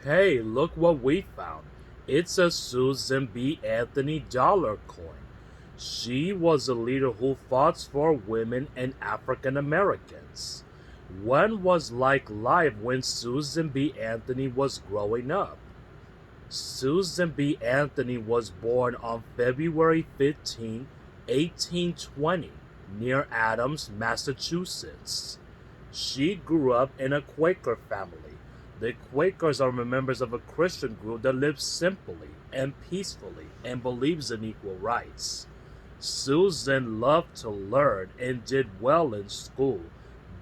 Hey, look what we found. It's a Susan B. Anthony dollar coin. She was a leader who fought for women and African Americans. When was like life when Susan B. Anthony was growing up? Susan B. Anthony was born on February 15, 1820, near Adams, Massachusetts. She grew up in a Quaker family. The Quakers are members of a Christian group that lives simply and peacefully and believes in equal rights. Susan loved to learn and did well in school,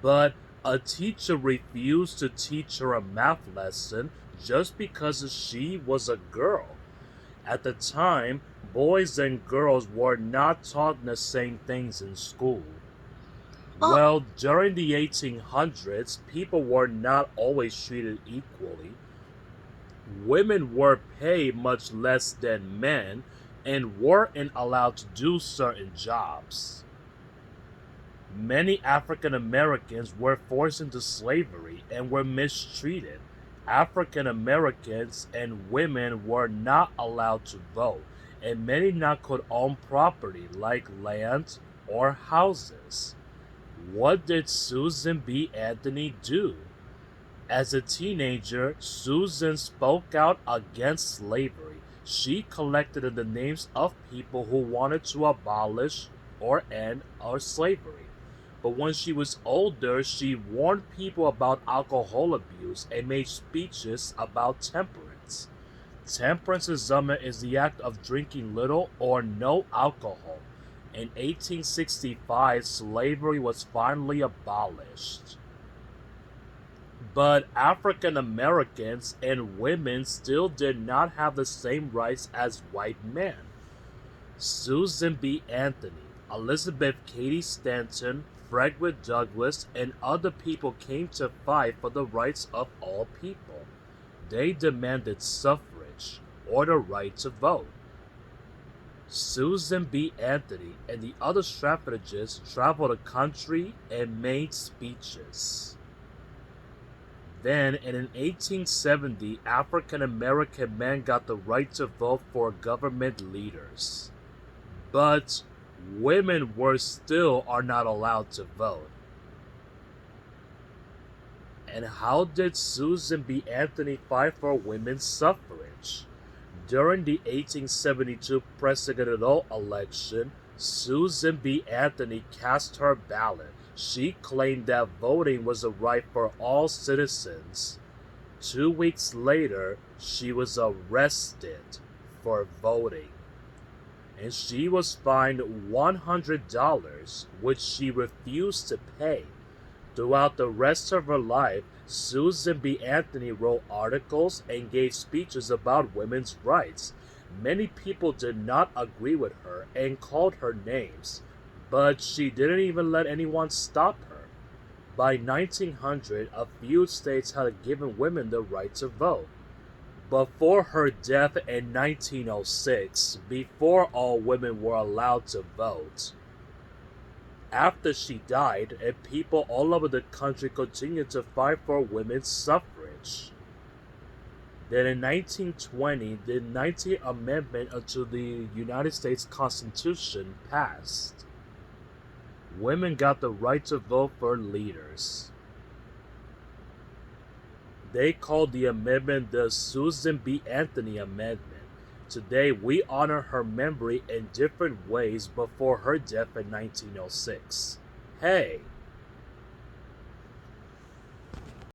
but a teacher refused to teach her a math lesson just because she was a girl. At the time, boys and girls were not taught the same things in school. Oh, Well, during the 1800s, people were not always treated equally. Women were paid much less than men and weren't allowed to do certain jobs. Many African Americans were forced into slavery and were mistreated. African Americans and women were not allowed to vote, and many not could own property like land or houses. What did Susan B. Anthony do? As a teenager, Susan spoke out against slavery. She collected the names of people who wanted to abolish or end our slavery. But when she was older, she warned people about alcohol abuse and made speeches about temperance. Temperanceism is the act of drinking little or no alcohol. In 1865, slavery was finally abolished. But African Americans and women still did not have the same rights as white men. Susan B. Anthony, Elizabeth Cady Stanton, Frederick Douglass, and other people came to fight for the rights of all people. They demanded suffrage, or the right to vote. Susan B. Anthony and the other suffragists traveled the country and made speeches. Then, in 1870, African American men got the right to vote for government leaders. But women were still are not allowed to vote. And how did Susan B. Anthony fight for women's suffrage? During the 1872 presidential election, Susan B. Anthony cast her ballot. She claimed that voting was a right for all citizens. 2 weeks later, she was arrested for voting, and she was fined $100, which she refused to pay. Throughout the rest of her life, Susan B. Anthony wrote articles and gave speeches about women's rights. Many people did not agree with her and called her names, but she didn't even let anyone stop her. By 1900, a few states had given women the right to vote. Before her death in 1906, before all women were allowed to vote, after she died, and people all over the country continued to fight for women's suffrage. Then in 1920, the 19th Amendment to the United States Constitution passed. Women got the right to vote for leaders. They called the amendment the Susan B. Anthony Amendment. Today, we honor her memory in different ways before her death in 1906. Hey,